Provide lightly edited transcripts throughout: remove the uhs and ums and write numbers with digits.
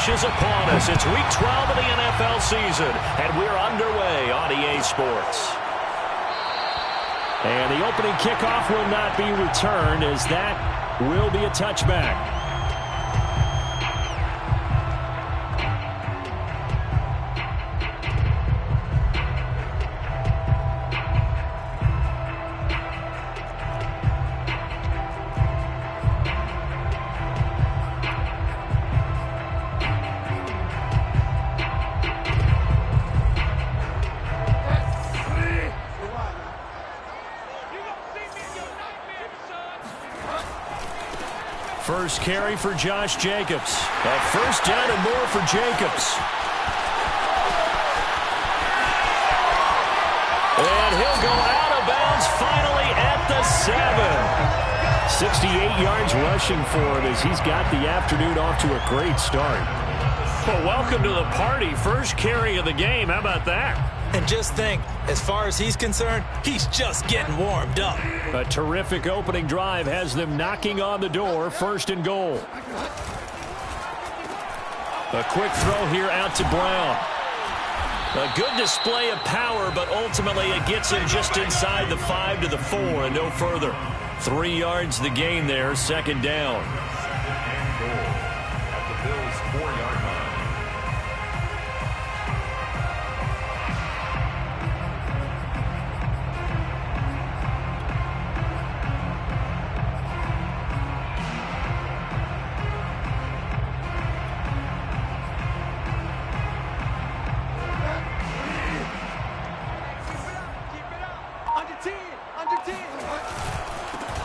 rush is upon us. It's Week 12 of the NFL season, and we're underway on EA Sports. And the opening kickoff will not be returned, as that will be a touchback. First carry for Josh Jacobs. A first down and more for Jacobs. And he'll go out of bounds finally at the 7. 68 yards rushing for him as he's got the afternoon off to a great start. Well, welcome to the party. First carry of the game. How about that? And just think, as far as he's concerned, he's just getting warmed up. A terrific opening drive has them knocking on the door. First and goal. A quick throw here out to Brown. A good display of power, but ultimately it gets him just inside the 5 to the 4 and no further. 3 yards the gain there, second down. And goal at the Bills' 4-yard line.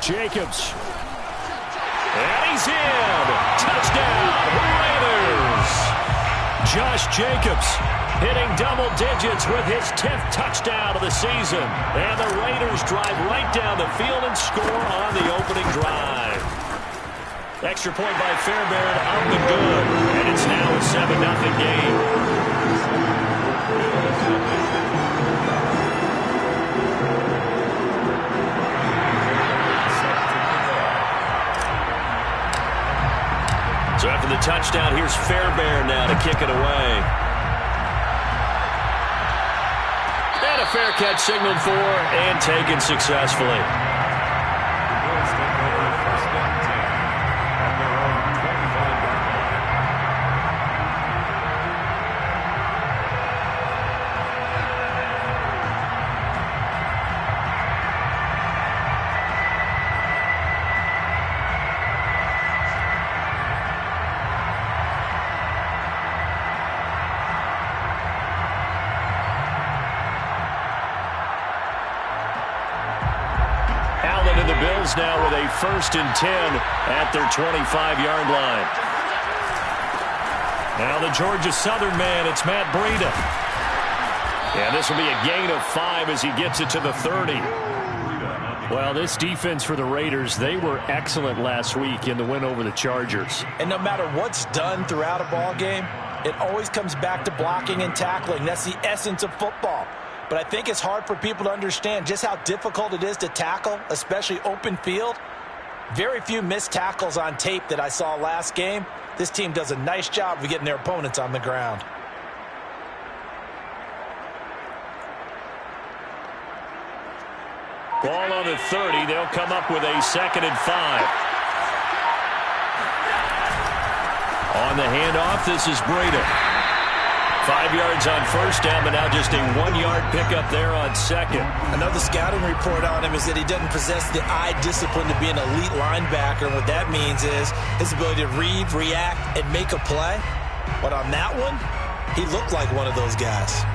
Jacobs. And he's in. Touchdown, Raiders. Josh Jacobs hitting double digits with his 10th touchdown of the season. And the Raiders drive right down the field and score on the opening drive. Extra point by Fairbairn up and good. And it's now a 7-0 game. So after the touchdown, here's Fairbairn now to kick it away. And a fair catch signaled for and taken successfully. Now with a 1st and 10 at their 25-yard line. Now the Georgia Southern man, it's Matt Breida. And this will be a gain of 5 as he gets it to the 30. Well, this defense for the Raiders, they were excellent last week in the win over the Chargers. And no matter what's done throughout a ball game, it always comes back to blocking and tackling. That's the essence of football. But I think it's hard for people to understand just how difficult it is to tackle, especially open field. Very few missed tackles on tape that I saw last game. This team does a nice job of getting their opponents on the ground. Ball on the 30. They'll come up with a 2nd and 5. On the handoff, this is Breida. 5 yards on first down, but now just a 1-yard pickup there on second. Another scouting report on him is that he doesn't possess the eye discipline to be an elite linebacker. And what that means is his ability to read, react, and make a play. But on that one, he looked like one of those guys.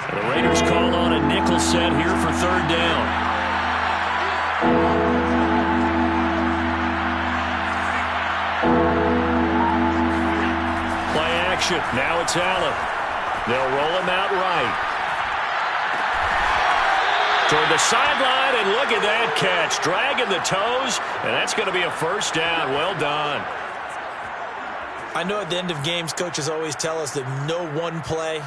The Raiders called on a nickel set here for 3rd down. Play action. Now it's Allen. They'll roll him out right. Toward the sideline, and look at that catch. Dragging the toes, and that's going to be a 1st down. Well done. I know at the end of games, coaches always tell us that no one play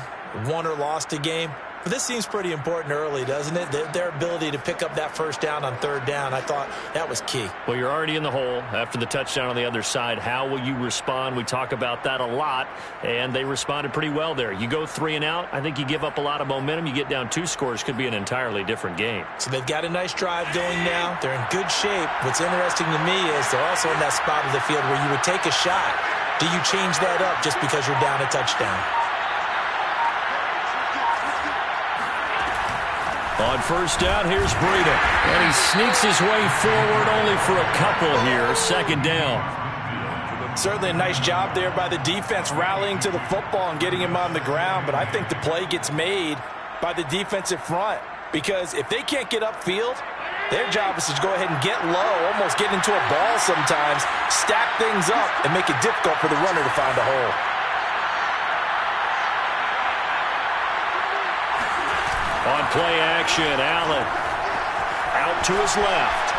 won or lost a game. But this seems pretty important early, doesn't it? Their ability to pick up that first down on third down, I thought that was key. Well, you're already in the hole after the touchdown on the other side. How will you respond? We talk about that a lot, and they responded pretty well there. You go 3 and out, I think you give up a lot of momentum. You get down 2 scores, could be an entirely different game. So they've got a nice drive going now. They're in good shape. What's interesting to me is they're also in that spot of the field where you would take a shot. Do you change that up just because you're down a touchdown? On first down, here's Breida. And he sneaks his way forward only for a couple here. Second down. Certainly a nice job there by the defense rallying to the football and getting him on the ground. But I think the play gets made by the defensive front. Because if they can't get upfield, their job is to go ahead and get low, almost get into a ball sometimes, stack things up, and make it difficult for the runner to find a hole. On play action, Allen out to his left.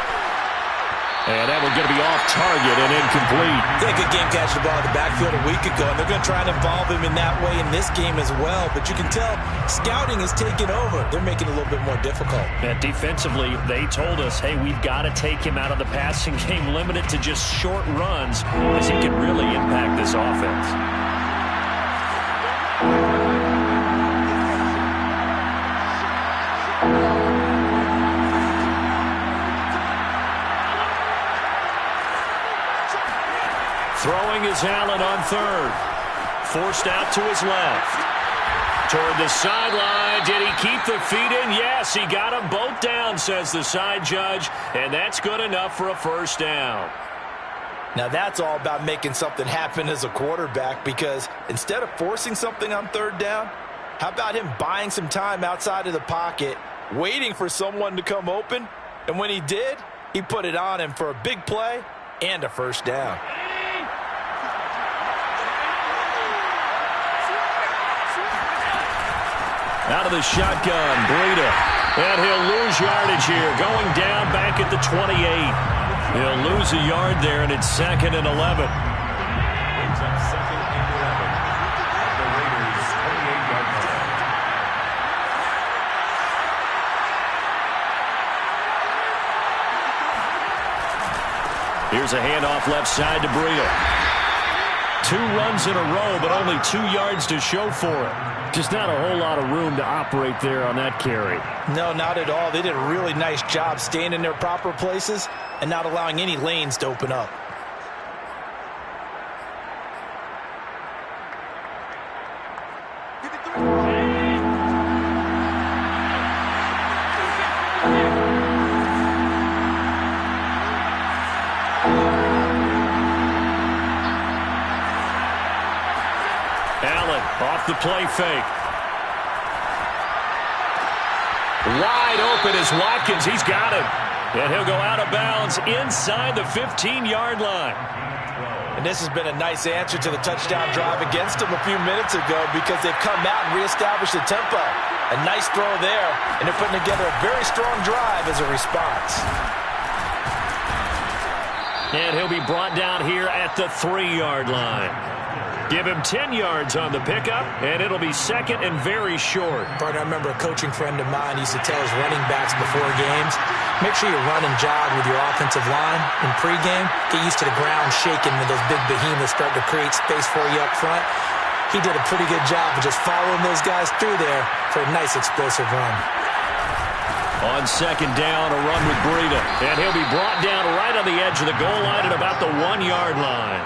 And that one's going to be off target and incomplete. Yeah, good game catching the ball in the backfield a week ago, and they're going to try and involve him in that way in this game as well. But you can tell scouting is taking over. They're making it a little bit more difficult. And defensively, they told us, hey, we've got to take him out of the passing game, limit it to just short runs, as he can really impact this offense. Throwing is Allen on third. Forced out to his left. Toward the sideline. Did he keep the feet in? Yes, he got them both down, says the side judge. And that's good enough for a first down. Now that's all about making something happen as a quarterback, because instead of forcing something on third down, how about him buying some time outside of the pocket, waiting for someone to come open? And when he did, he put it on him for a big play and a first down. Out of the shotgun, Breida. And he'll lose yardage here, going down back at the 28. He'll lose a yard there, and it's 2nd and 11. Brings up 2nd and 11 at the Raiders' 28-yard line. Here's a handoff left side to Breida. 2 runs in a row, but only 2 yards to show for it. Just not a whole lot of room to operate there on that carry. No, not at all. They did a really nice job staying in their proper places and not allowing any lanes to open up. Off the play fake. Wide open is Watkins. He's got him. And he'll go out of bounds inside the 15-yard line. And this has been a nice answer to the touchdown drive against them a few minutes ago, because they've come out and reestablished the tempo. A nice throw there, and they're putting together a very strong drive as a response. And he'll be brought down here at the 3-yard line. Give him 10 yards on the pickup, and it'll be 2nd and very short. Partner, I remember a coaching friend of mine used to tell his running backs before games, make sure you run and jog with your offensive line in pregame. Get used to the ground shaking when those big behemoths start to create space for you up front. He did a pretty good job of just following those guys through there for a nice explosive run. On 2nd down, a run with Breida. And he'll be brought down right on the edge of the goal line at about the 1-yard line.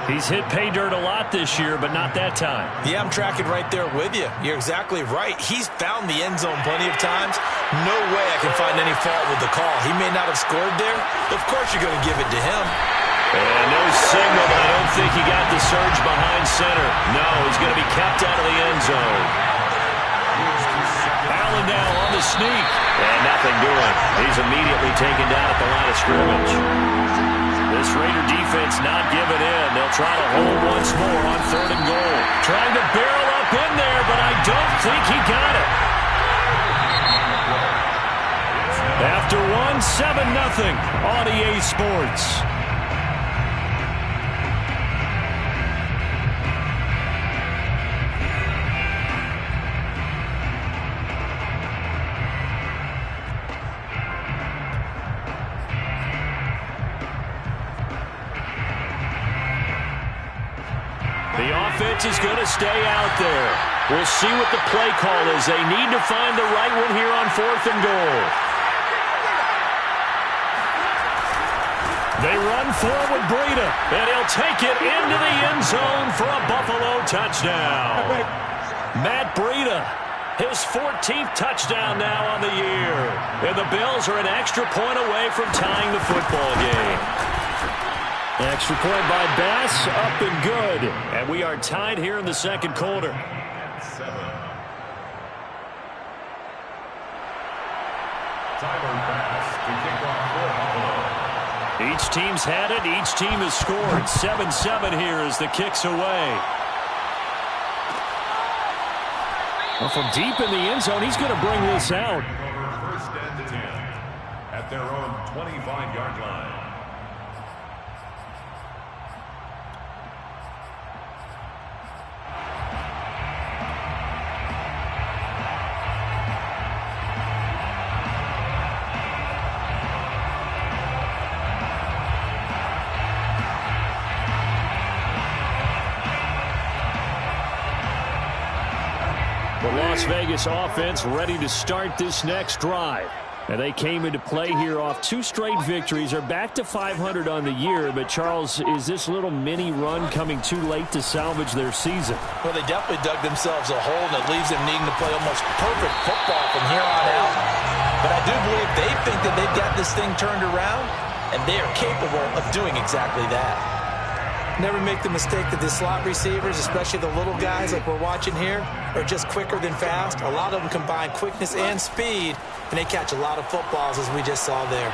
He's hit pay dirt a lot this year, but not that time. Yeah, I'm tracking right there with you. You're exactly right. He's found the end zone plenty of times. No way I can find any fault with the call. He may not have scored there. Of course you're going to give it to him. And no signal, but I don't think he got the surge behind center. No, he's going to be kept out of the end zone. Allen now on the sneak. And nothing doing. He's immediately taken down at the line of scrimmage. This Raider defense not giving in. They'll try to hold once more on 3rd and goal. Trying to barrel up in there, but I don't think he got it. After 7-0 on EA Sports. defense is going to stay out there. We'll see what the play call is. They need to find the right one here on 4th and goal. They run forward, Breida, and he'll take it into the end zone for a Buffalo touchdown. Matt Breida, his 14th touchdown now on the year. And the Bills are an extra point away from tying the football game. Extra point by Bass, up and good. And we are tied here in the second quarter. 7. Tyler Bass to kick off for Buffalo. Each team's had it. Each team has scored. 7-7 here as the kick's away. Well, from deep in the end zone, he's going to bring this out. First and 10 at their own 25-yard line. The Las Vegas offense ready to start this next drive. And they came into play here off 2 straight victories. They're back to 500 on the year. But, Charles, is this little mini run coming too late to salvage their season? Well, they definitely dug themselves a hole, and it leaves them needing to play almost perfect football from here on out. But I do believe they think that they've got this thing turned around, and they are capable of doing exactly that. Never make the mistake that the slot receivers, especially the little guys like we're watching here, are just quicker than fast. A lot of them combine quickness and speed, and they catch a lot of footballs, as we just saw there.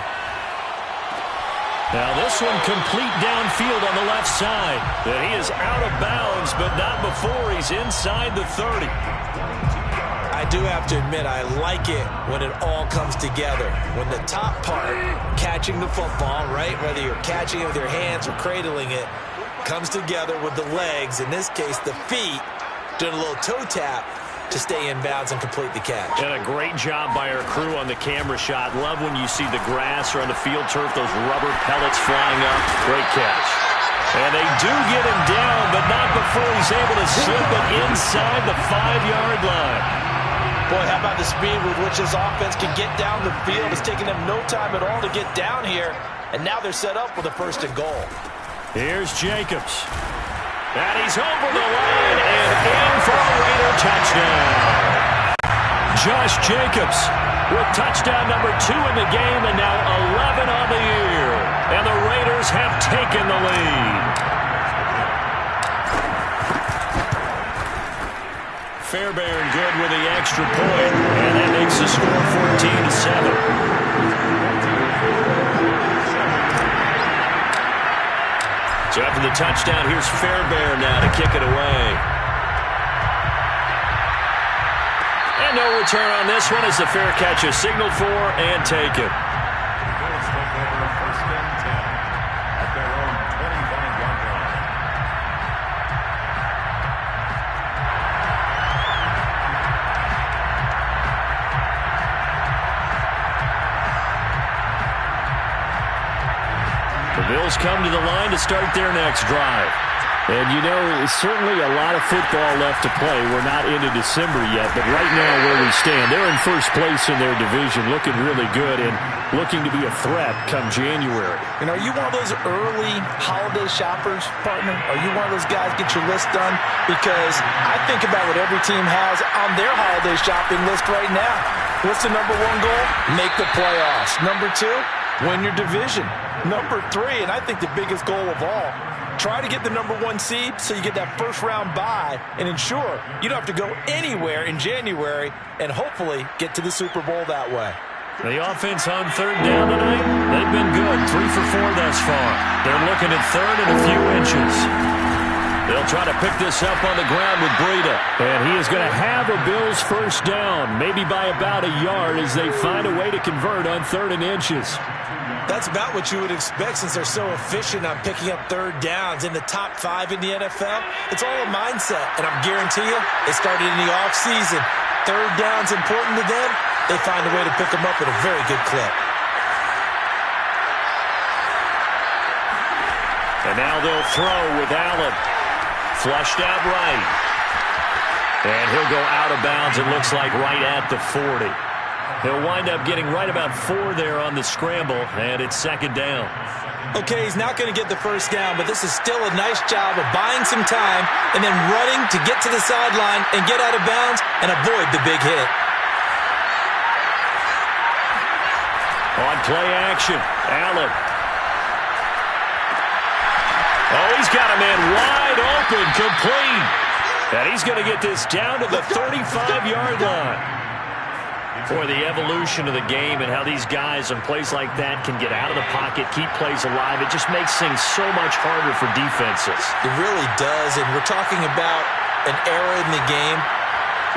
Now this one complete downfield on the left side. And he is out of bounds, but not before he's inside the 30. I do have to admit, I like it when it all comes together. When the top part, catching the football, right, whether you're catching it with your hands or cradling it, comes together with the legs, in this case the feet, doing a little toe tap to stay in bounds and complete the catch. And a great job by our crew on the camera shot. Love when you see the grass or on the field turf, those rubber pellets flying up. Great catch. And they do get him down, but not before he's able to slip it inside the 5-yard line. Boy, how about the speed with which this offense can get down the field? It's taking them no time at all to get down here, and now they're set up with a 1st and goal. Here's Jacobs. And he's over the line and in for a Raider touchdown. Josh Jacobs with touchdown number 2 in the game and now 11 on the year. And the Raiders have taken the lead. Fairbairn good with the extra point, and that makes the score 14-7. So after the touchdown, here's Fairbairn now to kick it away. And no return on this one as the fair catch is signaled for and taken. Bills take over 1st and 10 at their own 25-yard line. The Bills come to the line to start their next drive. And, you know, certainly a lot of football left to play. We're not into December yet, but right now where we stand, they're in first place in their division, looking really good and looking to be a threat come January. And are you one of those early holiday shoppers, partner? Are you one of those guys get your list done? Because I think about what every team has on their holiday shopping list right now. What's the number 1 goal? Make the playoffs. Number 2, win your division. Number 3, and I think the biggest goal of all, try to get the number 1 seed so you get that first-round bye and ensure you don't have to go anywhere in January and hopefully get to the Super Bowl that way. The offense on 3rd down tonight, they've been good. 3 for 4 thus far. They're looking at 3rd and a few inches. They'll try to pick this up on the ground with Breida. And he is going to have a Bills first down, maybe by about a yard as they find a way to convert on 3rd and inches. That's about what you would expect since they're so efficient on picking up 3rd downs in the top 5 in the NFL. It's all a mindset, and I guarantee you, it started in the offseason. 3rd down's important to them. They find a way to pick them up at a very good clip. And now they'll throw with Allen. Flushed out right. And he'll go out of bounds, it looks like, right at the 40. He'll wind up getting right about 4 there on the scramble, and it's second down. Okay, he's not going to get the first down, but this is still a nice job of buying some time and then running to get to the sideline and get out of bounds and avoid the big hit. On play action, Allen. Oh, he's got a man wide open, complete. And he's going to get this down to the 35-yard line. For the evolution of the game and how these guys on plays like that can get out of the pocket, keep plays alive, it just makes things so much harder for defenses. It really does, and we're talking about an era in the game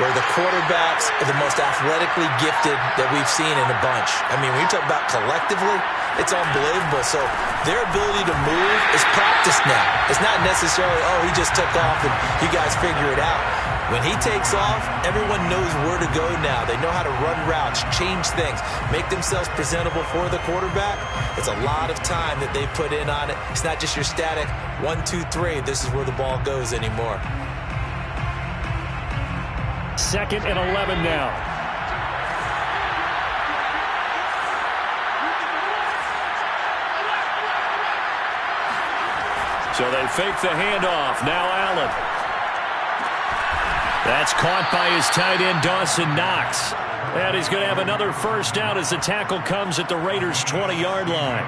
where the quarterbacks are the most athletically gifted that we've seen in a bunch. I mean, when you talk about collectively, it's unbelievable. So their ability to move is practiced now. It's not necessarily, oh, he just took off and you guys figure it out. When he takes off, everyone knows where to go now. They know how to run routes, change things, make themselves presentable for the quarterback. It's a lot of time that they put in on it. It's not just your static 1, 2, 3. This is where the ball goes anymore. Second and 11 now. So they fake the handoff. Now Allen. That's caught by his tight end, Dawson Knox. And he's going to have another first down as the tackle comes at the Raiders' 20-yard line.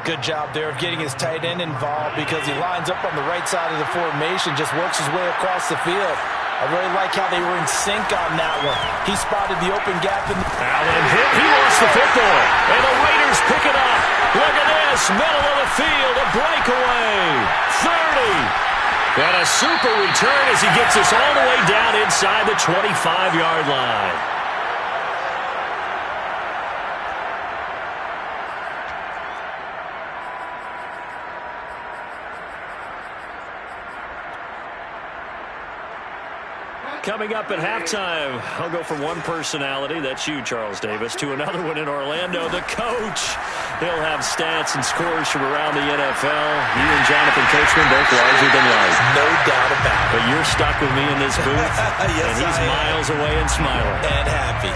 Good job there of getting his tight end involved because he lines up on the right side of the formation, just works his way across the field. I really like how they were in sync on that one. He spotted the open gap. Allen hit. He lost the football. And the Raiders pick it up. Look at this. Middle of the field. A breakaway. 30. And a super return as he gets us all the way down inside the 25-yard line. Coming up at halftime, I'll go from one personality, that's you, Charles Davis, to another one in Orlando, the coach. He'll have stats and scores from around the NFL. You and Jonathan Coachman both larger than life. No doubt about it. But you're stuck with me in this booth, yes, and he's miles away and smiling. And happy.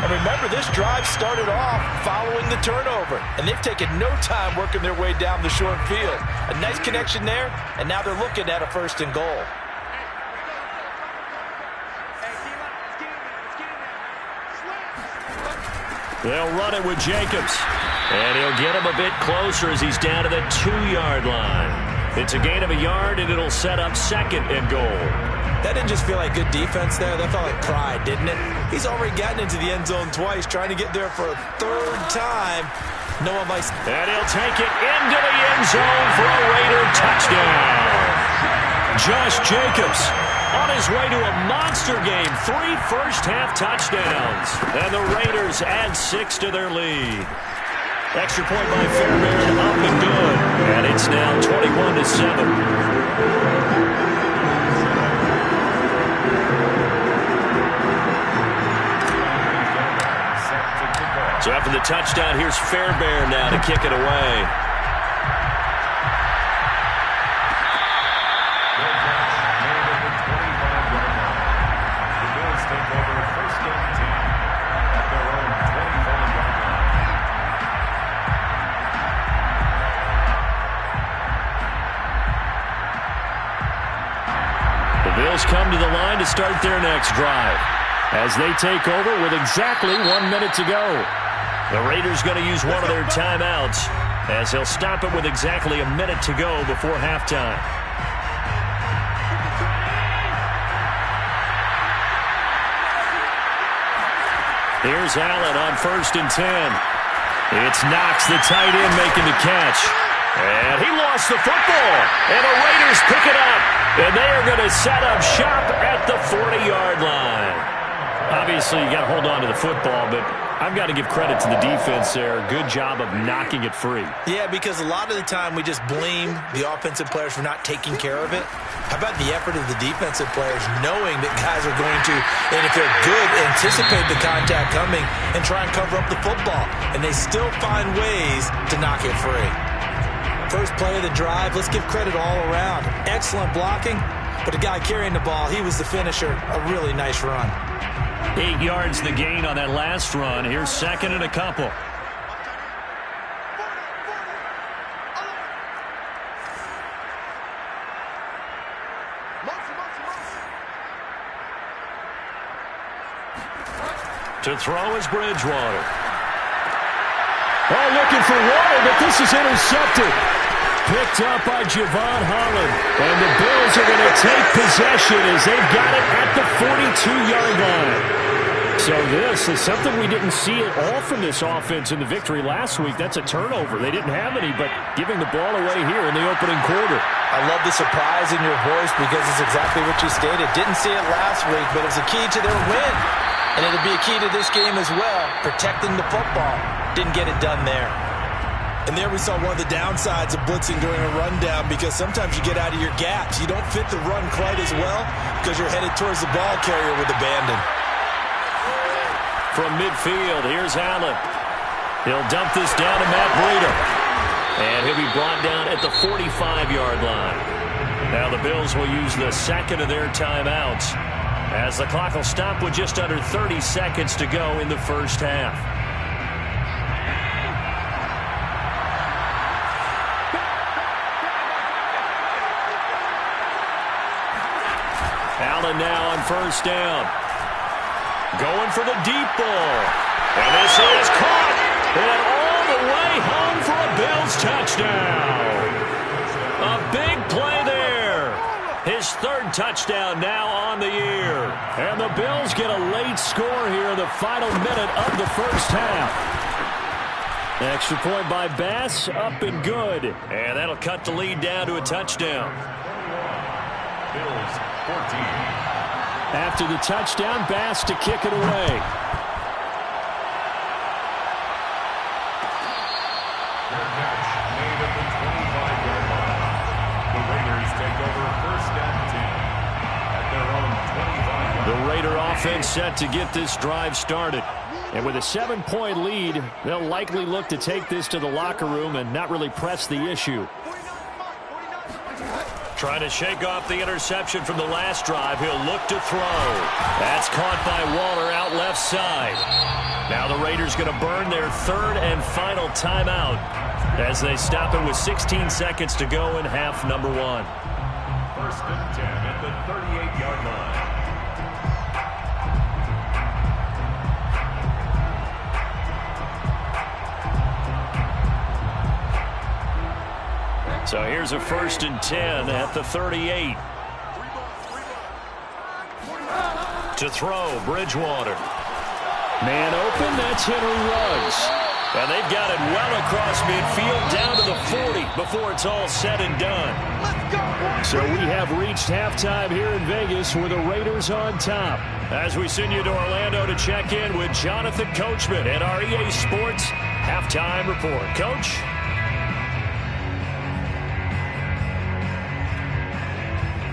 And remember, this drive started off following the turnover, and they've taken no time working their way down the short field. A nice connection there, and now they're looking at a first and goal. They'll run it with Jacobs. And he'll get him a bit closer as he's down to the 2-yard line. It's a gain of a yard, and it'll set up second and goal. That didn't just feel like good defense there. That felt like pride, didn't it? He's already gotten into the end zone twice, trying to get there for a third time. No one likes. And he'll take it into the end zone for a Raider touchdown. Josh Jacobs on his way to a monster game. 3 first-half touchdowns. And the Raiders add 6 to their lead. Extra point by Fairbairn, up and good. And it's now 21-7. So after the touchdown, here's Fairbairn now to kick it away. Come to the line to start their next drive as they take over with exactly 1 minute to go. The Raiders going to use one of their timeouts as he'll stop it with exactly a minute to go before halftime. Here's Allen on 1st and 10. It's Knox, the tight end, making the catch. And he lost the football. And the Raiders pick it up. And they are going to set up shop at the 40-yard line. Obviously, you got to hold on to the football, but I've got to give credit to the defense there. Good job of knocking it free. Yeah, because a lot of the time we just blame the offensive players for not taking care of it. How about the effort of the defensive players knowing that guys are going to, and if they're good, anticipate the contact coming and try and cover up the football. And they still find ways to knock it free. First play of the drive, let's give credit all around. Excellent blocking, But the guy carrying the ball, he was the finisher. A really nice run. 8 yards the gain on that last run. Here's second and a couple. To throw is Bridgewater. Oh, looking for water, but this is intercepted. Picked up by Javon Holland. And the Bills are going to take possession as they've got it at the 42-yard line. So this is something we didn't see at all from this offense in the victory last week. That's a turnover. They didn't have any, but giving the ball away here in the opening quarter. I love the surprise in your voice because it's exactly what you stated. Didn't see it last week, but it was a key to their win. And it'll be a key to this game as well, protecting the football. Didn't get it done there. And there we saw one of the downsides of blitzing during a rundown because sometimes you get out of your gaps. You don't fit the run quite as well because you're headed towards the ball carrier with abandon. From midfield, here's Allen. He'll dump this down to Matt Breida. And he'll be brought down at the 45-yard line. Now the Bills will use the second of their timeouts as the clock will stop with just under 30 seconds to go in the first half. Allen now on first down. Going for the deep ball. And this is caught. And all the way home for a Bills touchdown. A big play there. His third touchdown now on the year. And the Bills get a late score here in the final minute of the first half. Extra point by Bass, up and good. And that'll cut the lead down to a touchdown. Bills 14. After the touchdown, Bass to kick it away. Their catch made at the 25-yard line. The Raiders take over first and 10 at their own 25-yard line. The Raider offense set to get this drive started. And with a 7-point lead, they'll likely look to take this to the locker room and not really press the issue. Trying to shake off the interception from the last drive. He'll look to throw. That's caught by Waller out left side. Now the Raiders going to burn their third and final timeout as they stop it with 16 seconds to go in half number one. First and 10 at the 38-yard line. So here's a first and 10 at the 38. To throw, Bridgewater. Man open, that's Henry Ruggs. And they've got it well across midfield down to the 40 before it's all said and done. So we have reached halftime here in Vegas with the Raiders on top. As we send you to Orlando to check in with Jonathan Coachman at our EA Sports Halftime Report. Coach?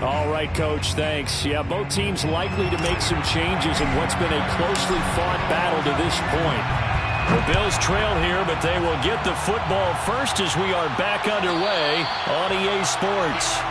All right, Coach, thanks. Yeah, both teams likely to make some changes in what's been a closely fought battle to this point. The Bills trail here, but they will get the football first as we are back underway on EA Sports.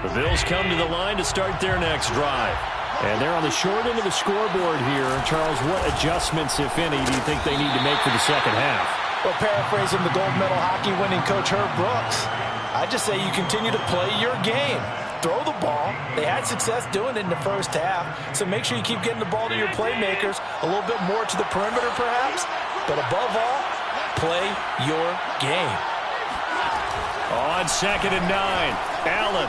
The Bills come to the line to start their next drive. And they're on the short end of the scoreboard here. Charles, what adjustments, if any, do you think they need to make for the second half? Well, paraphrasing the gold medal hockey winning coach Herb Brooks, I just say you continue to play your game. Throw the ball. They had success doing it in the first half, so make sure you keep getting the ball to your playmakers, a little bit more to the perimeter perhaps, but above all, play your game. On second and 9, Allen.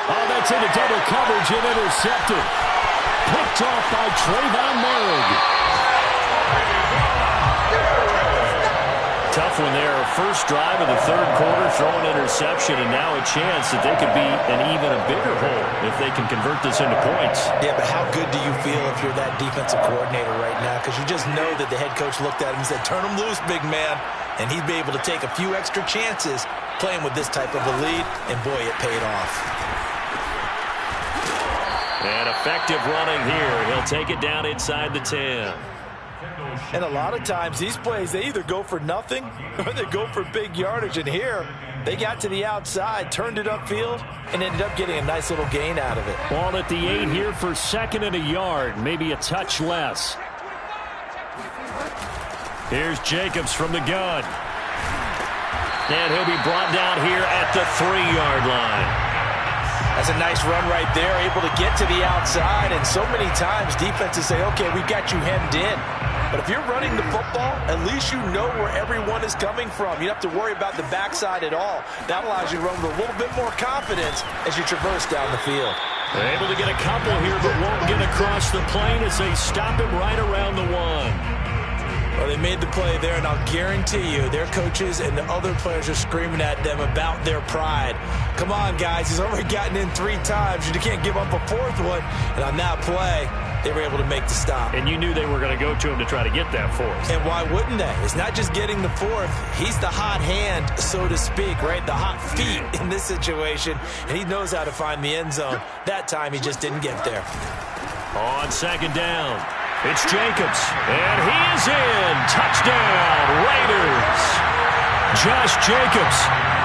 Oh, that's into double coverage and intercepted. Picked off by Trayvon Moehrig. Tough one there. First drive of the third quarter, throwing interception, and now a chance that they could be an even a bigger hole if they can convert this into points. Yeah, but how good do you feel if you're that defensive coordinator right now? Because you just know that the head coach looked at him and said, turn him loose, big man. And he'd be able to take a few extra chances playing with this type of a lead, and boy, it paid off. And effective running here. He'll take it down inside the 10. And a lot of times these plays, they either go for nothing or they go for big yardage. And here, they got to the outside, turned it upfield, and ended up getting a nice little gain out of it. Ball at the 8 here for 2nd and a yard, maybe a touch less. Here's Jacobs from the gun. And he'll be brought down here at the 3-yard line. That's a nice run right there, able to get to the outside. And so many times defenses say, okay, we've got you hemmed in. But if you're running the football, at least you know where everyone is coming from. You don't have to worry about the backside at all. That allows you to run with a little bit more confidence as you traverse down the field. They're able to get a couple here, but won't get across the plane as they stop him right around the 1. Well, they made the play there, and I'll guarantee you their coaches and the other players are screaming at them about their pride. Come on, guys. He's already gotten in 3 times. You can't give up a 4th one. And on that play, they were able to make the stop. And you knew they were going to go to him to try to get that 4th. And why wouldn't they? It's not just getting the 4th. He's the hot hand, so to speak, right? The hot feet in this situation. And he knows how to find the end zone. That time, he just didn't get there. On 2nd down, it's Jacobs. And he is in. Touchdown, Raiders. Josh Jacobs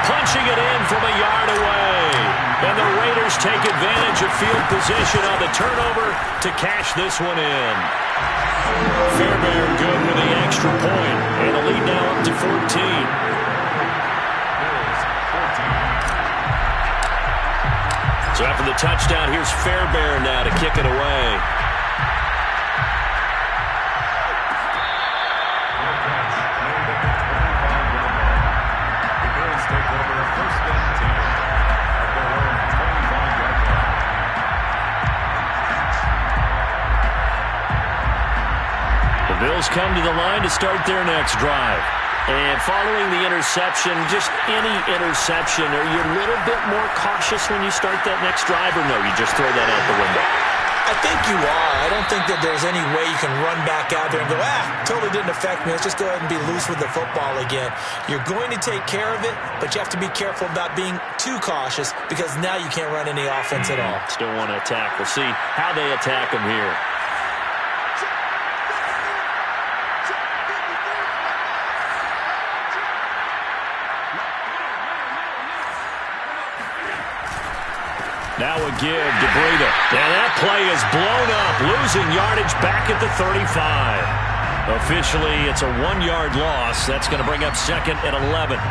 punching it in from a yard away. And the Raiders take advantage of field position on the turnover to cash this one in. Fairbairn good with the extra point. And the lead now up to 14. So after the touchdown, here's Fairbairn now to kick it away. Bills come to the line to start their next drive. And following the interception, just any interception, are you a little bit more cautious when you start that next drive, or no, you just throw that out the window? I think you are. I don't think that there's any way you can run back out there and go, totally didn't affect me. Let's just go ahead and be loose with the football again. You're going to take care of it, but you have to be careful about being too cautious because now you can't run any offense at all. Still want to attack. We'll see how they attack them here. Now a give to Breida. And that play is blown up, losing yardage back at the 35. Officially, it's a 1-yard loss. That's going to bring up 2nd and 11.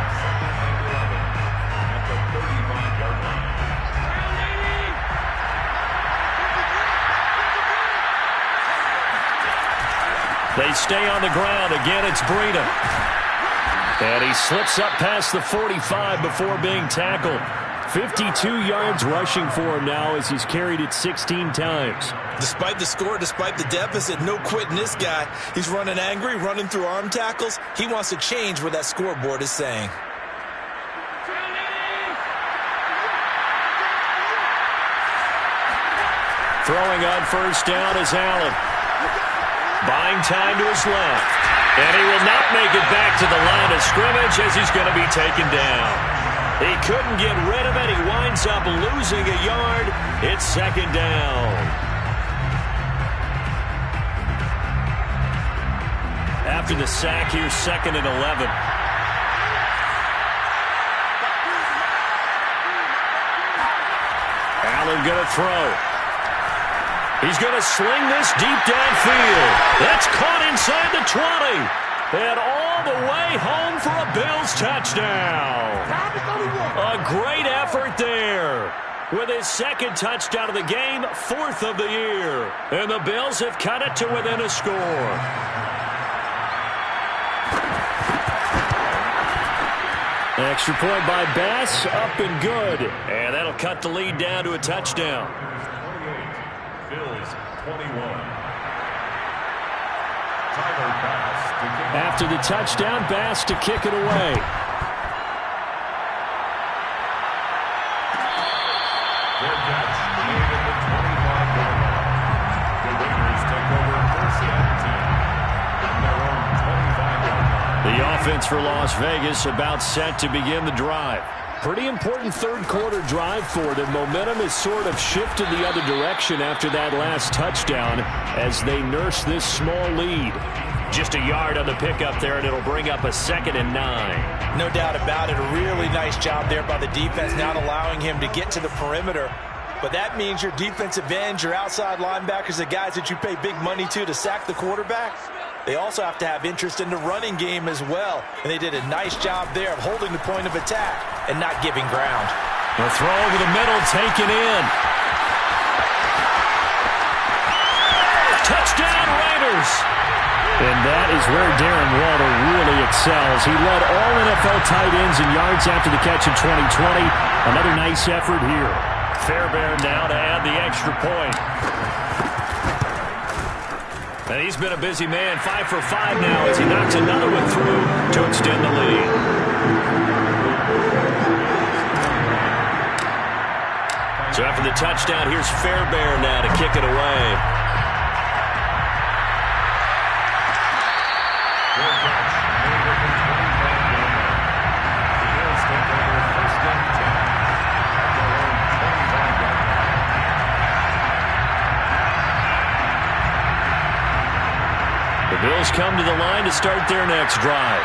They stay on the ground. Again, it's Breida. And he slips up past the 45 before being tackled. 52 yards rushing for him now as he's carried it 16 times. Despite the score, despite the deficit, no quitting this guy. He's running angry, running through arm tackles. He wants to change what that scoreboard is saying. Throwing on 1st down is Allen. Buying time to his left. And he will not make it back to the line of scrimmage as he's going to be taken down. He couldn't get rid of it. He winds up losing a yard. It's 2nd down. After the sack, here's 2nd and 11. Allen going to throw. He's going to sling this deep downfield. That's caught inside the 20. And all the way home for a Bills touchdown. A great effort there. With his 2nd touchdown of the game, 4th of the year. And the Bills have cut it to within a score. Extra point by Bass, up and good. And that'll cut the lead down to a touchdown. 28, Bills 21. Tyler Bass to kick. After the touchdown, Bass to kick it away. Fair catch made at the 25-yard line. The Raiders take over 1st and 10 from their own 25-yard line. The offense for Las Vegas about set to begin the drive. Pretty important third-quarter drive for them. Momentum has sort of shifted the other direction after that last touchdown as they nurse this small lead. Just a yard on the pickup there, and it'll bring up a 2nd and 9. No doubt about it. A really nice job there by the defense, not allowing him to get to the perimeter. But that means your defensive ends, your outside linebackers, the guys that you pay big money to sack the quarterback, they also have to have interest in the running game as well. And they did a nice job there of holding the point of attack and not giving ground. The throw over the middle, taken in. Touchdown, Raiders! And that is where Darren Waller really excels. He led all NFL tight ends in yards after the catch in 2020. Another nice effort here. Fairbairn now to add the extra point. And he's been a busy man, 5 for 5 now as he knocks another one through to extend the lead. So after the touchdown, here's Fairbairn now to kick it away. The Bills come to the line to start their next drive.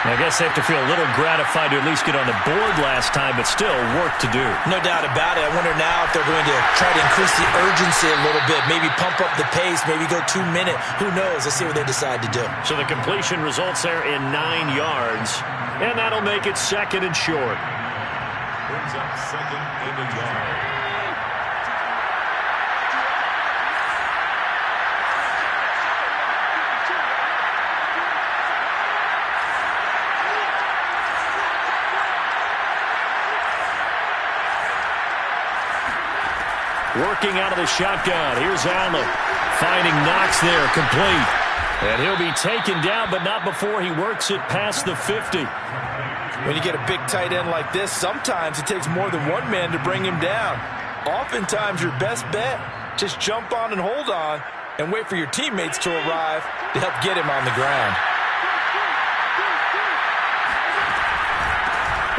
I guess they have to feel a little gratified to at least get on the board last time, but still work to do. No doubt about it. I wonder now if they're going to try to increase the urgency a little bit, maybe pump up the pace, maybe go 2 minute. Who knows? Let's see what they decide to do. So the completion results there in 9 yards, and that'll make it 2nd and short. Brings up 2nd and a yard. Working out of the shotgun. Here's Allen. Finding Knox there, complete. And he'll be taken down, but not before he works it past the 50. When you get a big tight end like this, sometimes it takes more than one man to bring him down. Oftentimes, your best bet, just jump on and hold on and wait for your teammates to arrive to help get him on the ground.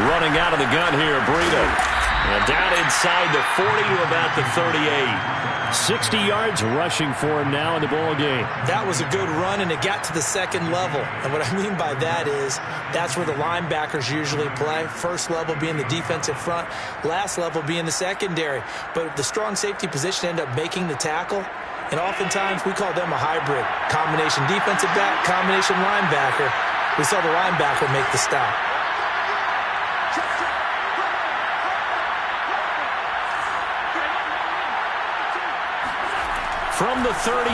Running out of the gun here, Breida. And down inside the 40 to about the 38. 60 yards rushing for him now in the ball game. That was a good run, and it got to the 2nd level. And what I mean by that is that's where the linebackers usually play. First level being the defensive front, last level being the secondary. But the strong safety position ended up making the tackle. And oftentimes we call them a hybrid. Combination defensive back, combination linebacker. We saw the linebacker make the stop. From the 38,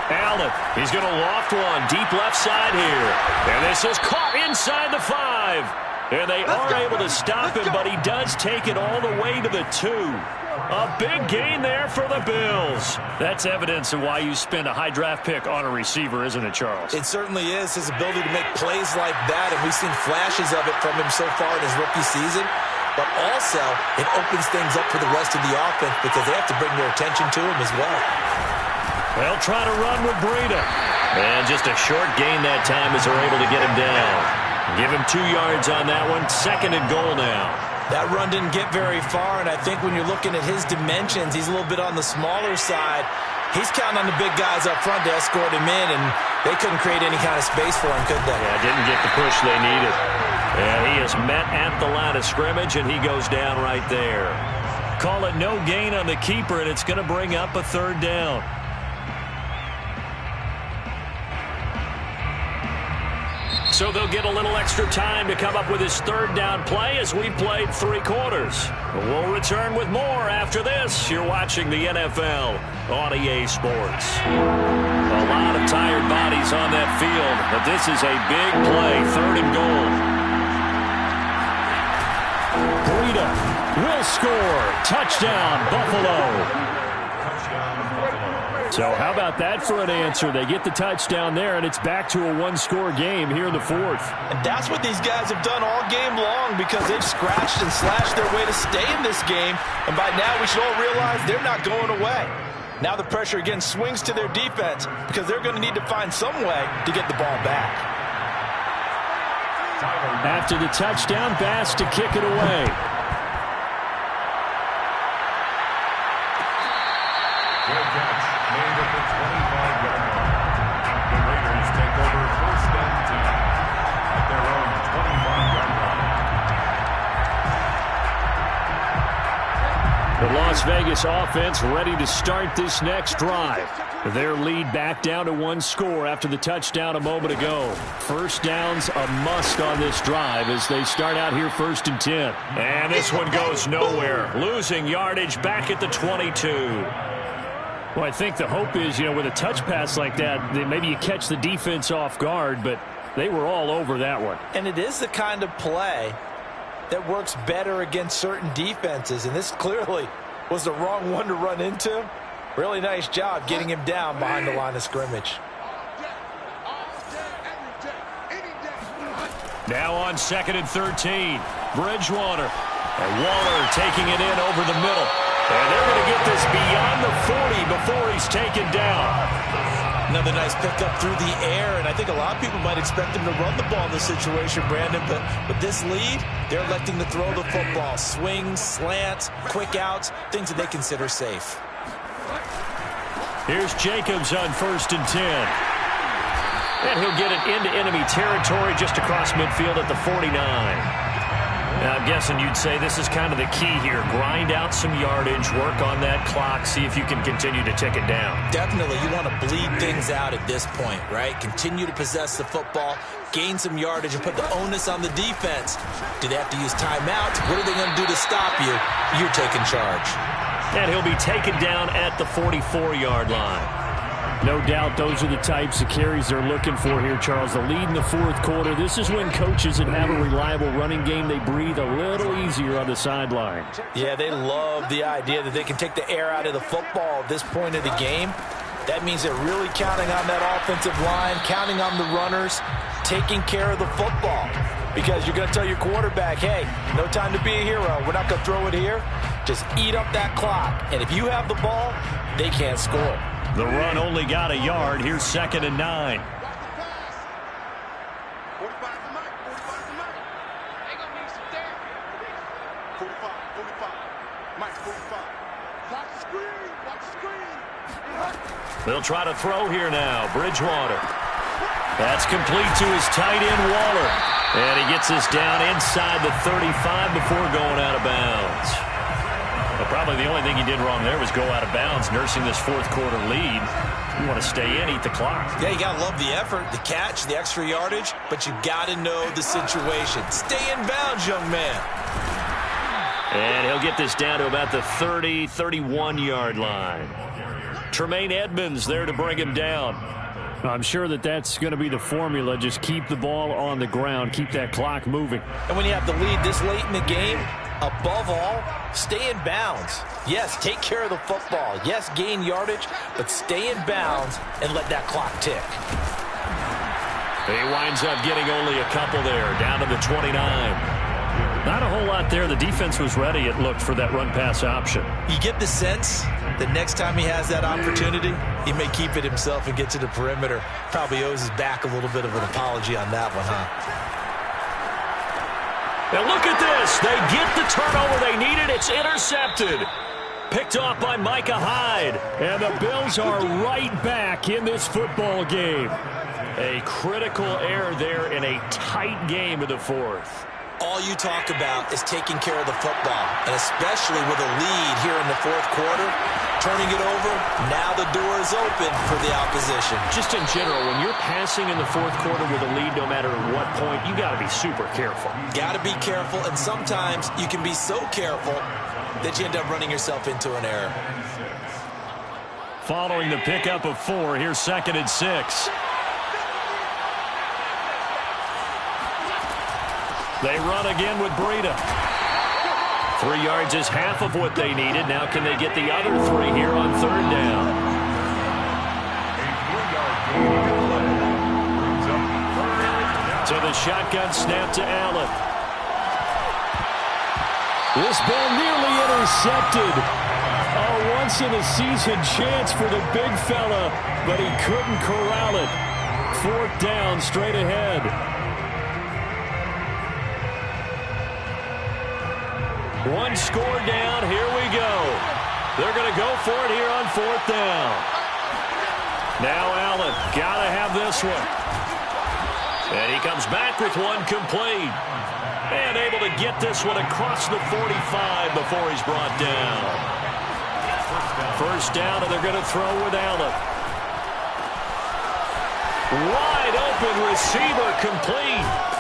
Allen. He's going to loft one deep left side here. And this is caught inside the 5. And they are able to stop him, but he does take it all the way to the 2. A big gain there for the Bills. That's evidence of why you spend a high draft pick on a receiver, isn't it, Charles? It certainly is, his ability to make plays like that, and we've seen flashes of it from him so far in his rookie season. But also, it opens things up for the rest of the offense because they have to bring their attention to him as well. They'll try to run with Breida. And just a short gain that time as they're able to get him down. Give him 2 yards on that one. 2nd and goal now. That run didn't get very far, and I think when you're looking at his dimensions, he's a little bit on the smaller side. He's counting on the big guys up front to escort him in, and they couldn't create any kind of space for him, could they? Yeah, didn't get the push they needed. And he is met at the line of scrimmage, and he goes down right there. Call it no gain on the keeper, and it's going to bring up a 3rd down. So they'll get a little extra time to come up with his 3rd down play as we played 3 quarters. We'll return with more after this. You're watching the NFL on EA Sports. A lot of tired bodies on that field, but this is a big play, 3rd and goal. Breida will score. Touchdown, Buffalo. So how about that for an answer? They get the touchdown there, and it's back to a 1-score game here in the 4th. And that's what these guys have done all game long because they've scratched and slashed their way to stay in this game. And by now we should all realize they're not going away. Now the pressure again swings to their defense because they're going to need to find some way to get the ball back. After the touchdown, Bass to kick it away. Good catch made at the 25-yard line. The Raiders take over first and 10 at their own 25-yard line. The Las Vegas offense ready to start this next drive. Their lead back down to 1 score after the touchdown a moment ago. First down's a must on this drive as they start out here first and 10. And this one goes nowhere. Losing yardage back at the 22. Well, I think the hope is, with a touch pass like that, maybe you catch the defense off guard, but they were all over that one. And it is the kind of play that works better against certain defenses, and this clearly was the wrong one to run into. Really nice job getting him down behind the line of scrimmage. Now on 2nd and 13, Bridgewater. And Waller taking it in over the middle. And they're going to get this beyond the 40 before he's taken down. Another nice pickup through the air, and I think a lot of people might expect him to run the ball in this situation, Brandon, but with this lead, they're electing to throw the football. Swings, slants, quick outs, things that they consider safe. Here's Jacobs on 1st and 10. And he'll get it into enemy territory just across midfield at the 49. Now, I'm guessing you'd say this is kind of the key here. Grind out some yardage, work on that clock, see if you can continue to tick it down. Definitely. You want to bleed things out at this point, right? Continue to possess the football, gain some yardage, and put the onus on the defense. Do they have to use timeouts? What are they going to do to stop you? You're taking charge. And he'll be taken down at the 44-yard line. No doubt those are the types of carries they're looking for here, Charles. The lead in the 4th quarter. This is when coaches that have a reliable running game, they breathe a little easier on the sideline. Yeah, they love the idea that they can take the air out of the football at this point of the game. That means they're really counting on that offensive line, counting on the runners, taking care of the football. Because you're going to tell your quarterback, hey, no time to be a hero. We're not going to throw it here. Just eat up that clock. And if you have the ball, they can't score. The run only got a yard. Here's 2nd and 9. They'll try to throw here now. Bridgewater. That's complete to his tight end, Waller. And he gets this down inside the 35 before going out of bounds. Well, probably the only thing he did wrong there was go out of bounds, nursing this 4th quarter lead. You want to stay in, eat the clock. Yeah, you got to love the effort, the catch, the extra yardage, but you got to know the situation. Stay in bounds, young man. And he'll get this down to about the 30, 31-yard line. Tremaine Edmonds there to bring him down. I'm sure that's going to be the formula. Just keep the ball on the ground. Keep that clock moving. And when you have the lead this late in the game, above all, stay in bounds. Yes, take care of the football. Yes, gain yardage, but stay in bounds and let that clock tick. He winds up getting only a couple there, down to the 29. Not a whole lot there. The defense was ready, it looked, for that run-pass option. You get the sense that next time he has that opportunity, he may keep it himself and get to the perimeter. Probably owes his back a little bit of an apology on that one, huh? And look at this. They get the turnover they needed. It's intercepted. Picked off by Micah Hyde. And the Bills are right back in this football game. A critical error there in a tight game in the 4th. All you talk about is taking care of the football, and especially with a lead here in the 4th quarter, turning it over, now the door is open for the opposition. Just in general, when you're passing in the 4th quarter with a lead, no matter at what point, you got to be super careful. Got to be careful, and sometimes you can be so careful that you end up running yourself into an error. Following the pickup of 4, here's 2nd and 6. They run again with Breida. 3 yards is half of what they needed. Now can they get the other 3 here on 3rd down? To the shotgun snap to Allen. This ball nearly intercepted. A once-in-a-season chance for the big fella, but he couldn't corral it. 4th down straight ahead. One score down. Here we go. They're going to go for it here on 4th down. Now Allen, got to have this one. And he comes back with one complete. And able to get this one across the 45 before he's brought down. First down, and they're going to throw with Allen. Wide open receiver, complete.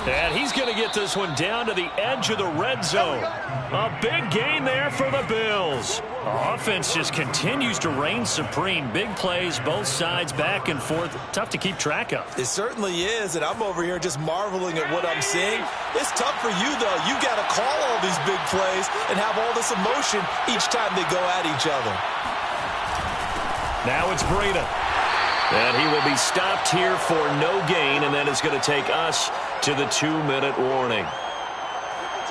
And he's going to get this one down to the edge of the red zone. A big gain there for the Bills. Offense just continues to reign supreme. Big plays, both sides, back and forth. Tough to keep track of. It certainly is, and I'm over here just marveling at what I'm seeing. It's tough for you, though. You got to call all these big plays and have all this emotion each time they go at each other. Now it's Breida. And he will be stopped here for no gain, and then it's going to take us to the 2-minute warning.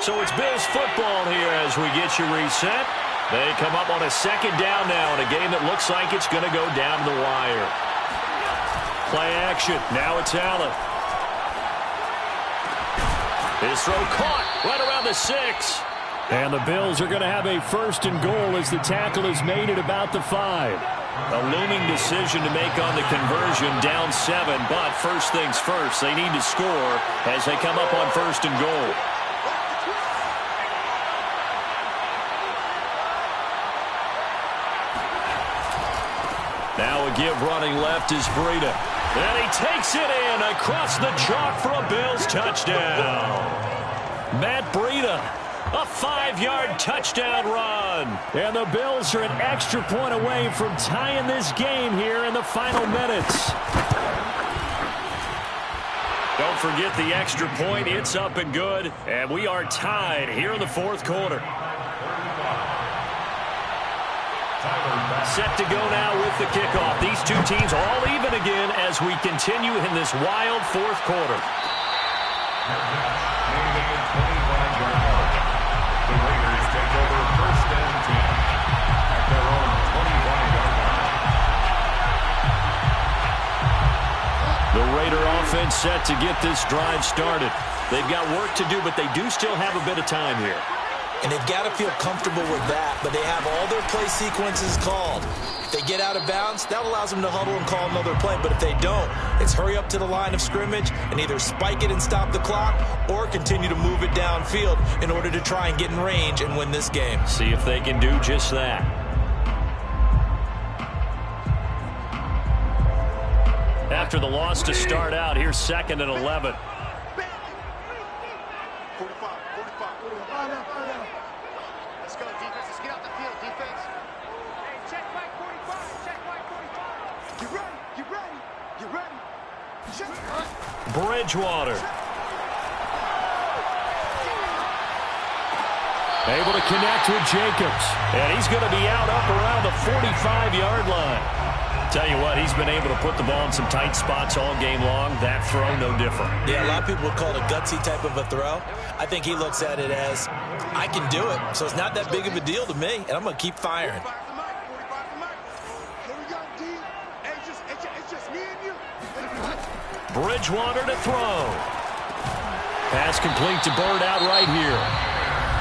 So it's Bills football here as we get you reset. They come up on a 2nd down now in a game that looks like it's going to go down to the wire. Play action. Now it's Allen. His throw caught right around the 6. And the Bills are going to have a 1st and goal as the tackle is made at about the 5. A looming decision to make on the conversion, down 7, but first things first, they need to score as they come up on 1st and goal. Now a give running left is Breida. And he takes it in across the chalk for a Bills touchdown. Matt Breida. A 5-yard touchdown run. And the Bills are an extra point away from tying this game here in the final minutes. Don't forget the extra point. It's up and good. And we are tied here in the 4th quarter. Set to go now with the kickoff. These two teams all even again as we continue in this wild 4th quarter. The Raiders take over 1st and 10 at their own 21-yard line. The Raider offense set to get this drive started. They've got work to do, but they do still have a bit of time here. And they've got to feel comfortable with that, but they have all their play sequences called. If they get out of bounds, that allows them to huddle and call another play. But if they don't, it's hurry up to the line of scrimmage and either spike it and stop the clock or continue to move it downfield in order to try and get in range and win this game. See if they can do just that. After the loss to start out, here's 2nd and 11. Let's go, defense. Let's get out the field, defense. Hey, check back 45. Check back 45. Get ready. Get ready. Get ready. Check. Bridgewater. Able to connect with Jacobs. And he's going to be out up around the 45-yard line. Tell you what, he's been able to put the ball in some tight spots all game long. That throw, no different. Yeah, a lot of people would call it a gutsy type of a throw. I think he looks at it as, I can do it. So it's not that big of a deal to me, and I'm going to keep firing. Bridgewater to throw. Pass complete to Bird out right here.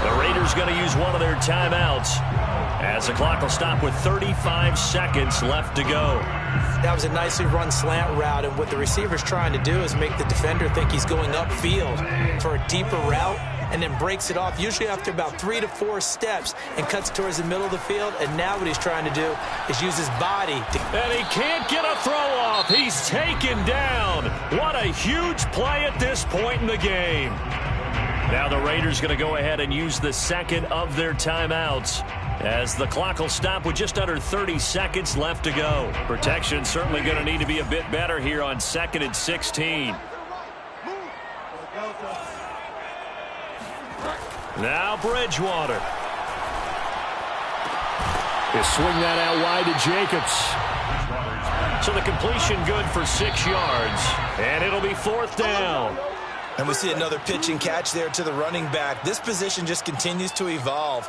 The Raiders going to use one of their timeouts as the clock will stop with 35 seconds left to go. That was a nicely run slant route, and what the receiver's trying to do is make the defender think he's going upfield for a deeper route and then breaks it off, usually after about 3 to 4 steps, and cuts towards the middle of the field. And now what he's trying to do is use his body to... And he can't get a throw off. He's taken down. What a huge play at this point in the game. Now the Raiders going to go ahead and use the 2nd of their timeouts as the clock will stop with just under 30 seconds left to go. Protection certainly going to need to be a bit better here on 2nd and 16. Now Bridgewater. He'll swing that out wide to Jacobs. So the completion good for 6 yards. And it'll be 4th down. And we see another pitch and catch there to the running back. This position just continues to evolve.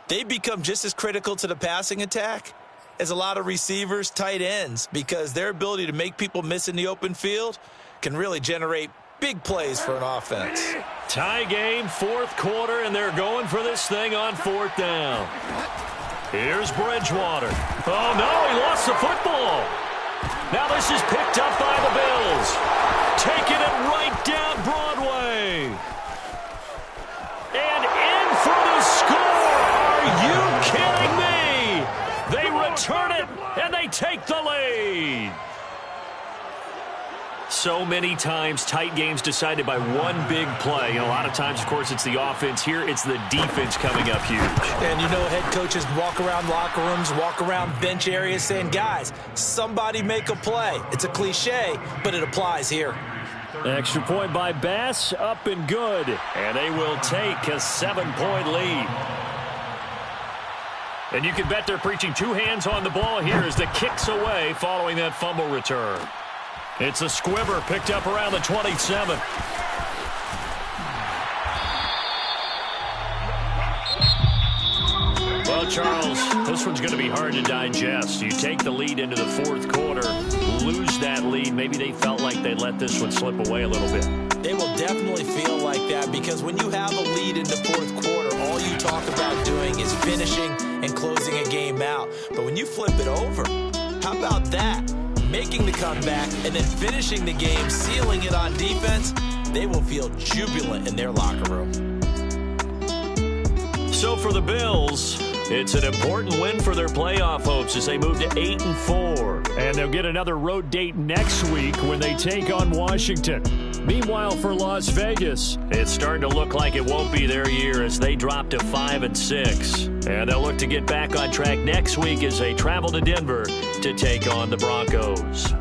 They become just as critical to the passing attack as a lot of receivers, tight ends, because their ability to make people miss in the open field can really generate Big plays for an offense. Tie game, fourth quarter, and they're going for this thing on fourth down. Here's Bridgewater. Oh, no, he lost the football. Now this is picked up by the Bills. Taking it right down Broadway. And in for the score. Are you kidding me? They return it, and they take the lead. So many times, tight games decided by one big play. And a lot of times, of course, it's the offense. Here, it's the defense coming up huge. And you know, head coaches walk around locker rooms, walk around bench areas saying, guys, somebody make a play. It's a cliche, but it applies here. Extra point by Bass, up and good. And they will take a 7-point lead. And you can bet they're preaching two hands on the ball here as the kick's away following that fumble return. It's a squibber picked up around the 27. Well, Charles, this one's going to be hard to digest. You take the lead into the fourth quarter, lose that lead. Maybe they felt like they let this one slip away a little bit. They will definitely feel like that because when you have a lead in the fourth quarter, all you talk about doing is finishing and closing a game out. But when you flip it over, how about that? Making the comeback and then finishing the game, sealing it on defense, they will feel jubilant in their locker room. So for the Bills, it's an important win for their playoff hopes as they move to 8-4. And they'll get another road date next week when they take on Washington. Meanwhile, for Las Vegas, it's starting to look like it won't be their year as they drop to 5-6. And they'll look to get back on track next week as they travel to Denver to take on the Broncos.